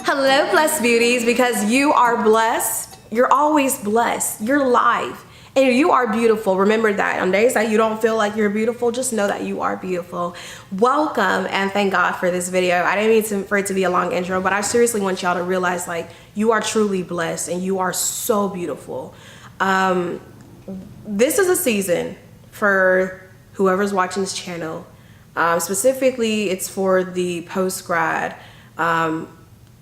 Hello, Blessed Beauties, because you are blessed. You're always blessed. You're live. And you are beautiful. Remember that. On days that you don't feel like you're beautiful, just know that you are beautiful. Welcome, and thank God for this video. I didn't mean for it to be a long intro, but I seriously want y'all to realize, like, you are truly blessed and you are so beautiful. This is a season for whoever's watching this channel. Specifically, it's for the post-grad,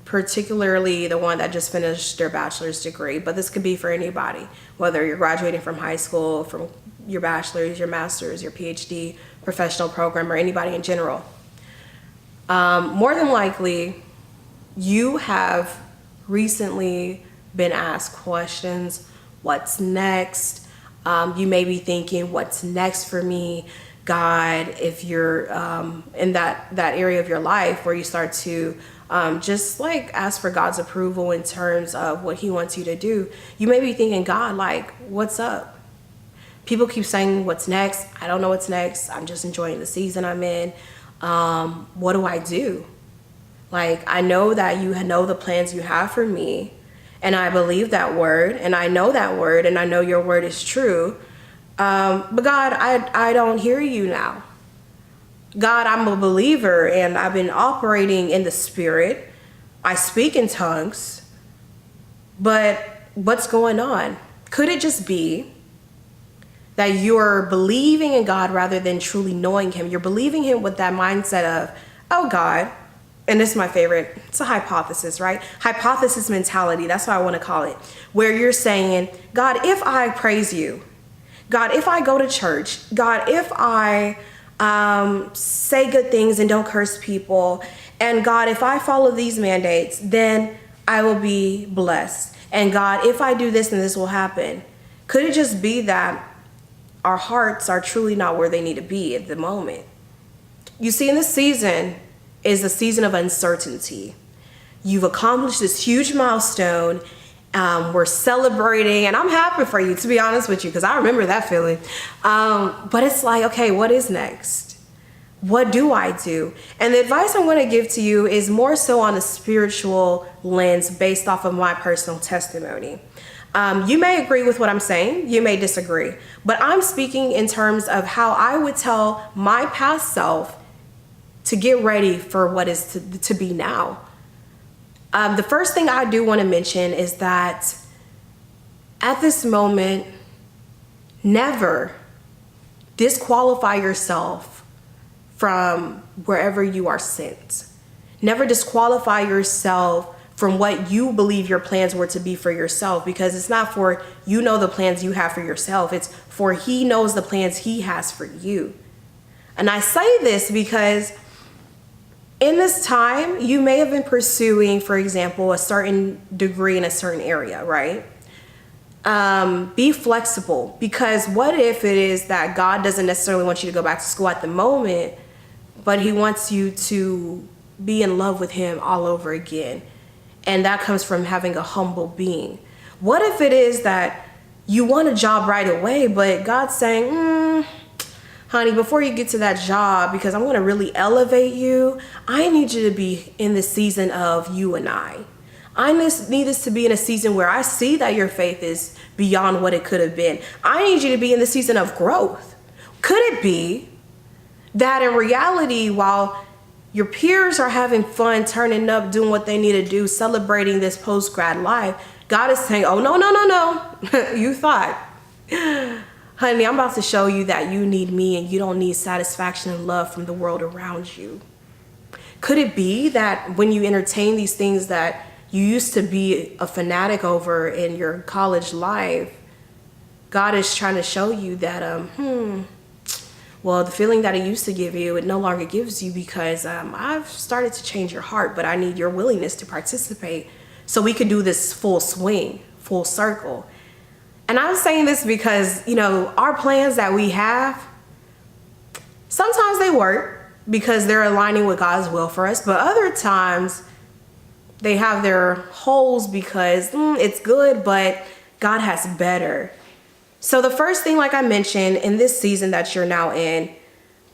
particularly the one that just finished their bachelor's degree, but this could be for anybody, whether you're graduating from high school, from your bachelor's, your master's, your PhD, professional program, or anybody in general. More than likely, you have recently been asked questions. What's next? You may be thinking, what's next for me? God, if you're in that area of your life where you start to just like ask for God's approval in terms of what he wants you to do, you may be thinking, God, like, what's up? People keep saying, what's next? I don't know what's next. I'm just enjoying the season I'm in. What do I do? Like, I know that you know the plans you have for me, and I believe that word, and I know that word, and I know your word is true. But God, I don't hear you now. God, I'm a believer and I've been operating in the spirit. I speak in tongues, but what's going on? Could it just be that you're believing in God rather than truly knowing him? You're believing him with that mindset of, oh God, and this is my favorite, it's a hypothesis, right? Hypothesis mentality, that's what I want to call it, where you're saying, God, if I praise you, God, if I go to church, God, if I say good things and don't curse people, and God, if I follow these mandates, then I will be blessed. And God, if I do this, then this will happen. Could it just be that our hearts are truly not where they need to be at the moment? You see, in this season is a season of uncertainty. You've accomplished this huge milestone. We're celebrating, and I'm happy for you, to be honest with you, because I remember that feeling. But it's like, okay, what is next? What do I do? And the advice I'm going to give to you is more so on a spiritual lens based off of my personal testimony. You may agree with what I'm saying. You may disagree. But I'm speaking in terms of how I would tell my past self to get ready for what is to be now. The first thing I do want to mention is that at this moment, never disqualify yourself from wherever you are sent. Never disqualify yourself from what you believe your plans were to be for yourself, because it's not for you know the plans you have for yourself. It's for he knows the plans he has for you. And I say this because in this time, you may have been pursuing, for example, a certain degree in a certain area, right? Be flexible, because what if it is that God doesn't necessarily want you to go back to school at the moment, but he wants you to be in love with him all over again? And that comes from having a humble being. What if it is that you want a job right away, but God's saying, honey, before you get to that job, because I'm going to really elevate you, I need you to be in the season of you and I need this to be in a season where I see that your faith is beyond what it could have been. I need you to be in the season of growth. Could it be that in reality, while your peers are having fun, turning up, doing what they need to do, celebrating this post-grad life, God is saying, oh, no. You thought. Honey, I'm about to show you that you need me and you don't need satisfaction and love from the world around you. Could it be that when you entertain these things that you used to be a fanatic over in your college life, God is trying to show you that, well, the feeling that it used to give you, it no longer gives you, because I've started to change your heart, but I need your willingness to participate so we could do this full swing, full circle. And I'm saying this because, you know, our plans that we have, sometimes they work because they're aligning with God's will for us, but other times they have their holes because it's good, but God has better. So the first thing, like I mentioned, in this season that you're now in,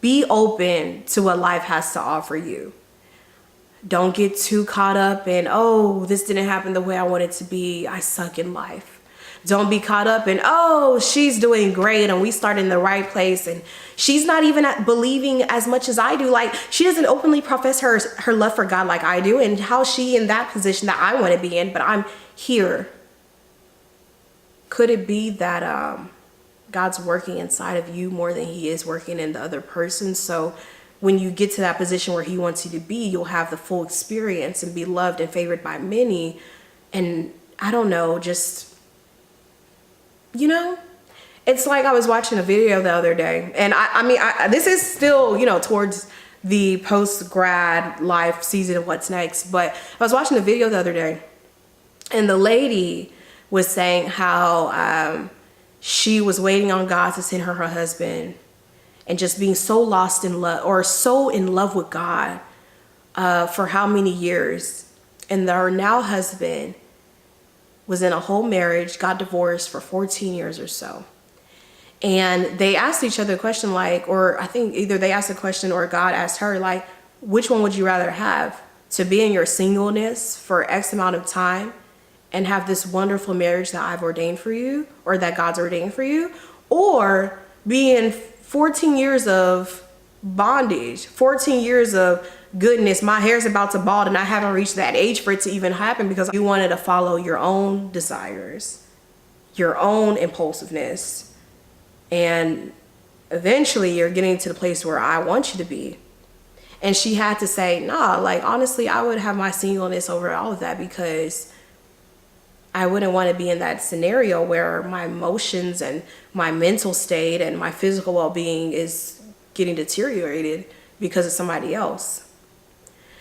Be open to what life has to offer you. Don't get too caught up in, oh, this didn't happen the way I want it to be. I suck in life. Don't be caught up in, oh, she's doing great and we start in the right place and she's not even believing as much as I do. Like, she doesn't openly profess her love for God like I do, and how she in that position that I want to be in, but I'm here. Could it be that God's working inside of you more than he is working in the other person? So when you get to that position where he wants you to be, you'll have the full experience and be loved and favored by many. And I don't know, just, you know, it's like I was watching a video the other day, and I mean, this is still, you know, towards the post-grad life season of what's next, but I was watching a video the other day, and the lady was saying how she was waiting on God to send her husband, and just being so lost in love, or so in love with God for how many years, and her now husband was in a whole marriage, got divorced for 14 years or so. And they asked each other a question like, or I think either they asked a question or God asked her, like, which one would you rather have? To be in your singleness for X amount of time and have this wonderful marriage that I've ordained for you, or that God's ordained for you, or be in 14 years of bondage, 14 years of goodness, my hair's about to bald and I haven't reached that age for it to even happen, because you wanted to follow your own desires, your own impulsiveness, and eventually you're getting to the place where I want you to be. And she had to say, nah, like, honestly, I would have my singleness over all of that, because I wouldn't want to be in that scenario where my emotions and my mental state and my physical well-being is getting deteriorated because of somebody else.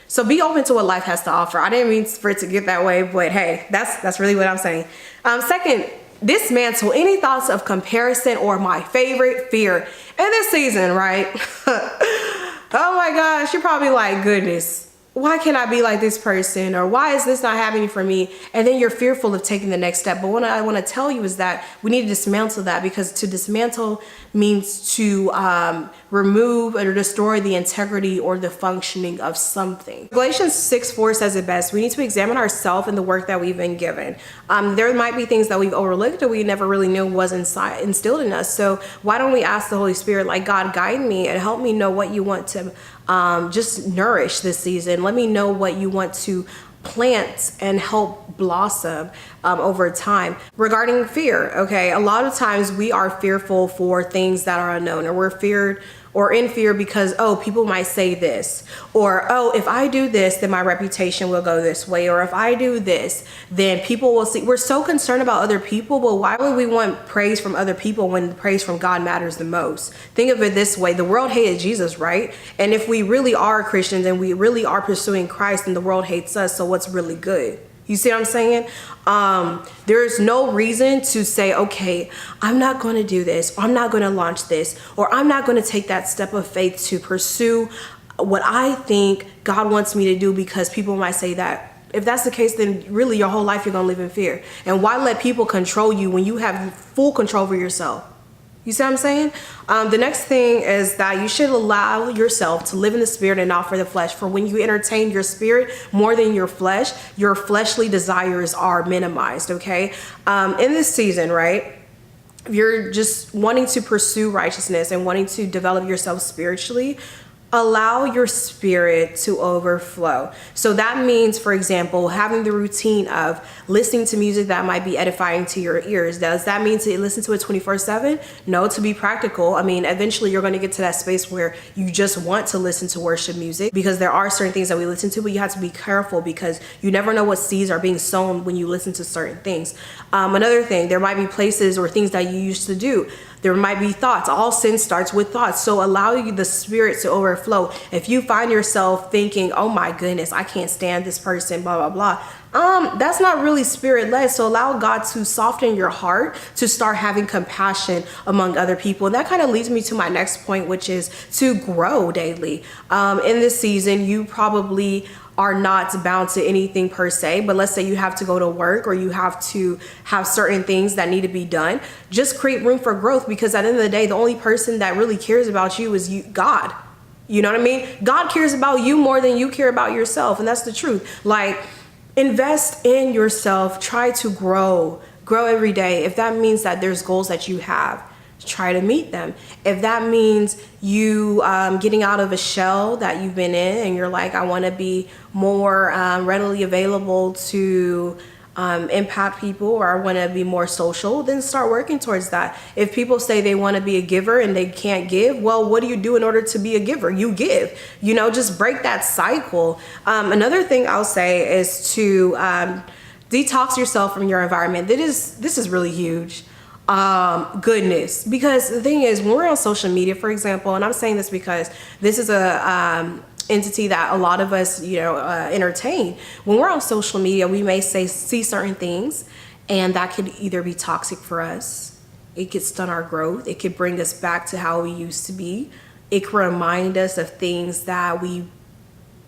So be open to what life has to offer. I didn't mean for it to get that way, but hey, that's really what I'm saying. Second, dismantle any thoughts of comparison or my favorite fear. In this season, right? Oh my gosh, you're probably like, goodness, why can't I be like this person? Or why is this not happening for me? And then you're fearful of taking the next step. But what I want to tell you is that we need to dismantle that, because to dismantle means to remove or destroy the integrity or the functioning of something. Galatians 6:4 says it best. We need to examine ourselves and the work that we've been given. There might be things that we've overlooked or we never really knew was instilled in us. So why don't we ask the Holy Spirit, like, God, guide me and help me know what you want to just nourish this season. Let me know what you want to plant and help blossom over time. Regarding fear, okay, a lot of times we are fearful for things that are unknown, or we're feared or in fear because, oh, people might say this, or, oh, if I do this, then my reputation will go this way, or if I do this, then people will see. We're so concerned about other people, but why would we want praise from other people when praise from God matters the most? Think of it this way. The world hated Jesus, right? And if we really are Christians and we really are pursuing Christ, then the world hates us, so what's really good? You see what I'm saying? There's no reason to say, okay, I'm not going to do this, or I'm not going to launch this, or I'm not going to take that step of faith to pursue what I think God wants me to do, because people might say that. If that's the case, then really your whole life you're going to live in fear. And why let people control you when you have full control over yourself? You see what I'm saying? The next thing is that you should allow yourself to live in the spirit and not for the flesh. For when you entertain your spirit more than your flesh, your fleshly desires are minimized, okay? In this season, right, if you're just wanting to pursue righteousness and wanting to develop yourself spiritually, allow your spirit to overflow. So that means, for example, having the routine of listening to music that might be edifying to your ears. Does that mean to listen to it 24/7? No, to be practical. I mean, eventually you're going to get to that space where you just want to listen to worship music, because there are certain things that we listen to, but you have to be careful, because you never know what seeds are being sown when you listen to certain things. Another thing, there might be places or things that you used to do. There might be thoughts. All sin starts with thoughts. So allow the spirit to overflow. If you find yourself thinking, oh my goodness, I can't stand this person, blah, blah, blah. That's not really spirit led. So allow God to soften your heart to start having compassion among other people. And that kind of leads me to my next point, which is to grow daily. In this season, you probably are not bound to anything per se, but let's say you have to go to work or you have to have certain things that need to be done, just create room for growth, because at the end of the day, the only person that really cares about you is God. You know what I mean? God cares about you more than you care about yourself. And that's the truth. Like, invest in yourself, try to grow every day. If that means that there's goals that you have, try to meet them. If that means you getting out of a shell that you've been in and you're like, I want to be more readily available to impact people, or I want to be more social, then start working towards that. If people say they want to be a giver and they can't give, well, what do you do in order to be a giver? You give, just break that cycle. Another thing I'll say is to detox yourself from your environment. This is really huge. Goodness, because the thing is, when we're on social media, for example, and I'm saying this because this is a entity that a lot of us entertain. When we're on social media, we may see certain things, and that could either be toxic for us, it could stunt our growth, it could bring us back to how we used to be, it could remind us of things that we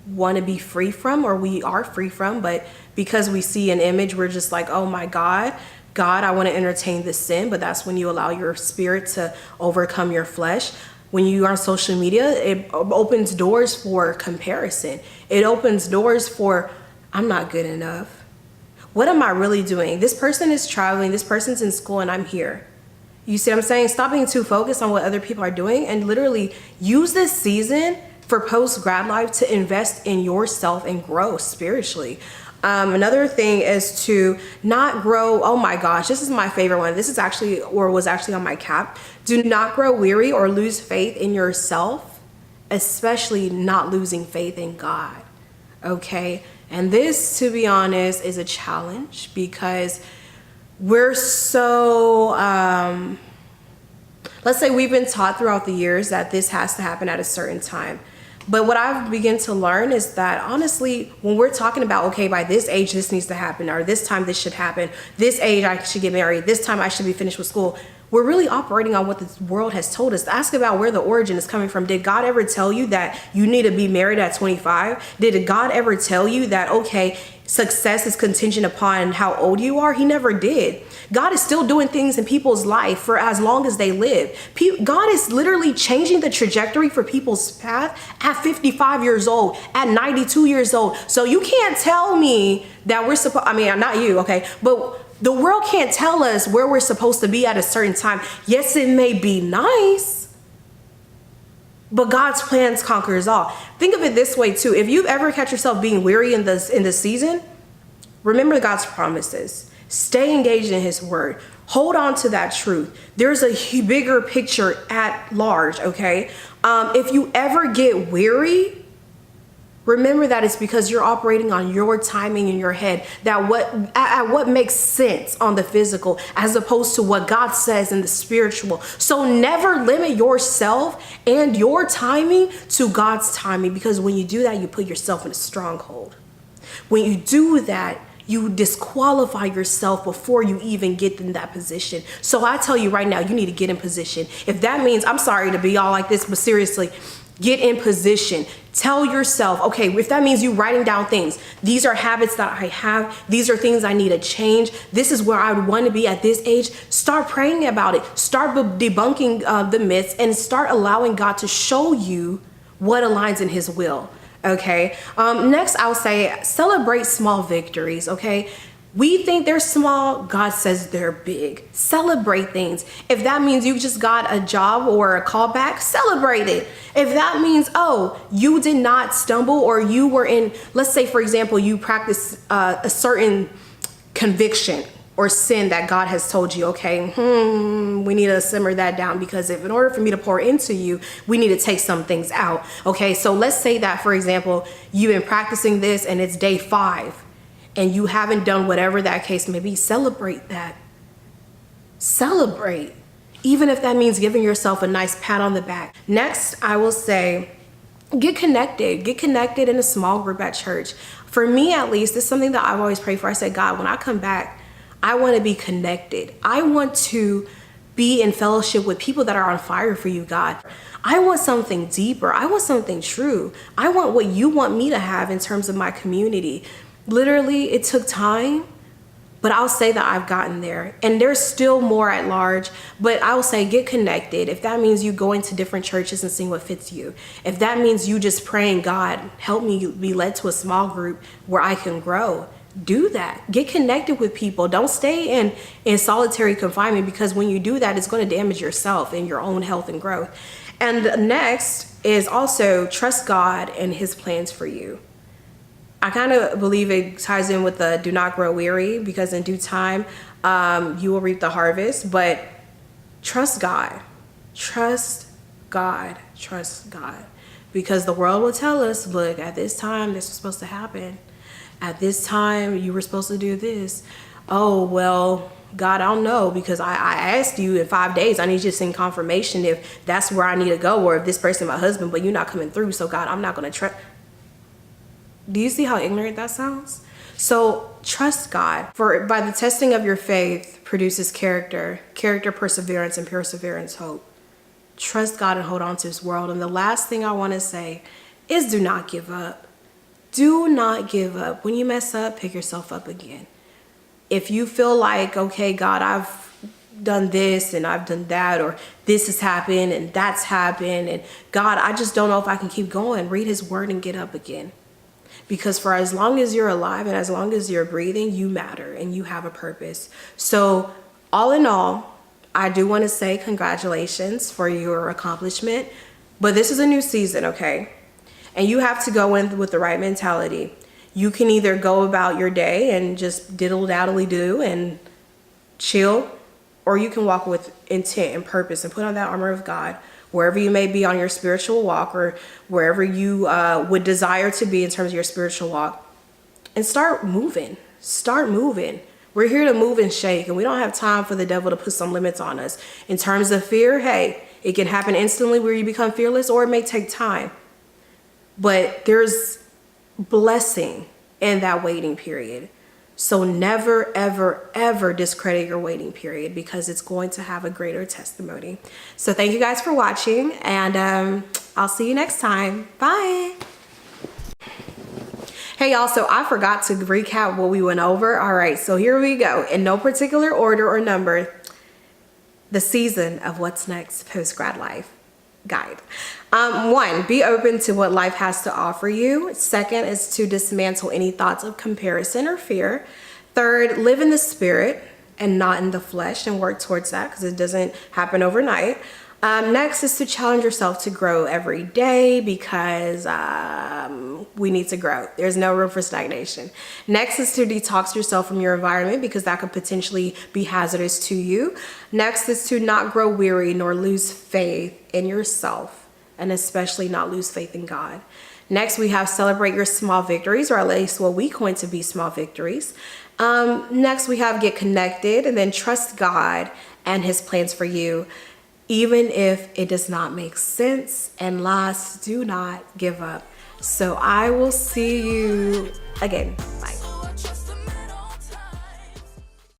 want to be free from, or we are free from, but because we see an image, we're just like, oh my God, I want to entertain this sin. But that's when you allow your spirit to overcome your flesh. When you are on social media, it opens doors for comparison. It opens doors for, I'm not good enough. What am I really doing? This person is traveling, this person's in school, and I'm here. You see what I'm saying? Stop being too focused on what other people are doing, and literally use this season for post-grad life to invest in yourself and grow spiritually. Another thing is to not grow. Oh my gosh, this is my favorite one. This is actually, or was actually on my cap. Do not grow weary or lose faith in yourself, especially not losing faith in God. Okay. And this, to be honest, is a challenge because we're so, let's say we've been taught throughout the years that this has to happen at a certain time. But what I've begun to learn is that honestly, when we're talking about, okay, by this age, this needs to happen, or this time this should happen, this age I should get married, this time I should be finished with school, we're really operating on what the world has told us. Ask about where the origin is coming from. Did God ever tell you that you need to be married at 25? Did God ever tell you that, okay, success is contingent upon how old you are? He never did. God is still doing things in people's life for as long as they live. God is literally changing the trajectory for people's path at 55 years old, at 92 years old. So you can't tell me that we're supposed, not you, okay, but the world can't tell us where we're supposed to be at a certain time. Yes, it may be nice, but God's plans conquers all. Think of it this way too. If you ever catch yourself being weary in this season, remember God's promises. Stay engaged in his word. Hold on to that truth. There's a bigger picture at large, okay? If you ever get weary, remember that it's because you're operating on your timing in your head, that what makes sense on the physical as opposed to what God says in the spiritual. So never limit yourself and your timing to God's timing, because when you do that, you put yourself in a stronghold. When you do that, you disqualify yourself before you even get in that position. So I tell you right now, you need to get in position. If that means, I'm sorry to be all like this, but seriously, get in position. Tell yourself, okay, if that means you writing down things, these are habits that I have, these are things I need to change, this is where I would want to be at this age, start praying about it, start debunking the myths, and start allowing God to show you what aligns in his will. Okay. Next, I'll say celebrate small victories. Okay. We think they're small. God says they're big. Celebrate things. If that means you just got a job or a callback, celebrate it. If that means, oh, you did not stumble, or you were in, let's say, for example, you practice a certain conviction or sin that God has told you, okay, we need to simmer that down, because if in order for me to pour into you, we need to take some things out. Okay, so let's say that, for example, you've been practicing this and it's day 5 and you haven't done whatever that case may be. Celebrate that. Celebrate, even if that means giving yourself a nice pat on the back. Next, I will say, get connected. Get connected in a small group at church. For me, at least, this is something that I've always prayed for. I said, God, when I come back, I want to be connected. I want to be in fellowship with people that are on fire for you, God. I want something deeper. I want something true. I want what you want me to have in terms of my community. Literally, it took time, but I'll say that I've gotten there. And there's still more at large, but I'll say get connected. If that means you going to different churches and seeing what fits you. If that means you just praying, God, help me be led to a small group where I can grow. Do that. Get connected with people. Don't stay in solitary confinement, because when you do that, it's going to damage yourself and your own health and growth. And next is also trust God and his plans for you. I kind of believe it ties in with the do not grow weary, because in due time, you will reap the harvest. But trust God. Trust God. Trust God. Because the world will tell us, look, at this time, this was supposed to happen. At this time, you were supposed to do this. Oh, well, God, I don't know, because I asked you in 5 days, I need you to send confirmation if that's where I need to go, or if this person is my husband, but you're not coming through. So God, I'm not going to trust. Do you see how ignorant that sounds? So trust God. For by the testing of your faith produces character, perseverance, and perseverance, hope. Trust God and hold on to his word. And the last thing I want to say is do not give up. Do not give up. When you mess up, pick yourself up again. If you feel like, okay, God, I've done this and I've done that, or this has happened and that's happened, and God, I just don't know if I can keep going, read his word and get up again. Because for as long as you're alive and as long as you're breathing, you matter and you have a purpose. So all in all, I do want to say congratulations for your accomplishment, but this is a new season, okay? And you have to go in with the right mentality. You can either go about your day and just diddle-daddly do and chill, or you can walk with intent and purpose and put on that armor of God wherever you may be on your spiritual walk, or wherever you would desire to be in terms of your spiritual walk, and start moving. Start moving. We're here to move and shake, and we don't have time for the devil to put some limits on us. In terms of fear, hey, it can happen instantly where you become fearless, or it may take time. But there's blessing in that waiting period. So never, ever, ever discredit your waiting period, because it's going to have a greater testimony. So thank you guys for watching, and I'll see you next time. Bye. Hey y'all, so I forgot to recap what we went over. All right, so here we go. In no particular order or number, the season of what's next post-grad life guide. 1, be open to what life has to offer you. 2nd is to dismantle any thoughts of comparison or fear. 3rd, live in the spirit and not in the flesh, and work towards that, because it doesn't happen overnight. Next is to challenge yourself to grow every day, because we need to grow. There's no room for stagnation. Next is to detox yourself from your environment, because that could potentially be hazardous to you. Next is to not grow weary nor lose faith in yourself, and especially not lose faith in God. Next, we have celebrate your small victories, or at least what we coin to be small victories. Next, we have get connected, and then trust God and his plans for you, even if it does not make sense. And last, do not give up. So I will see you again. Bye.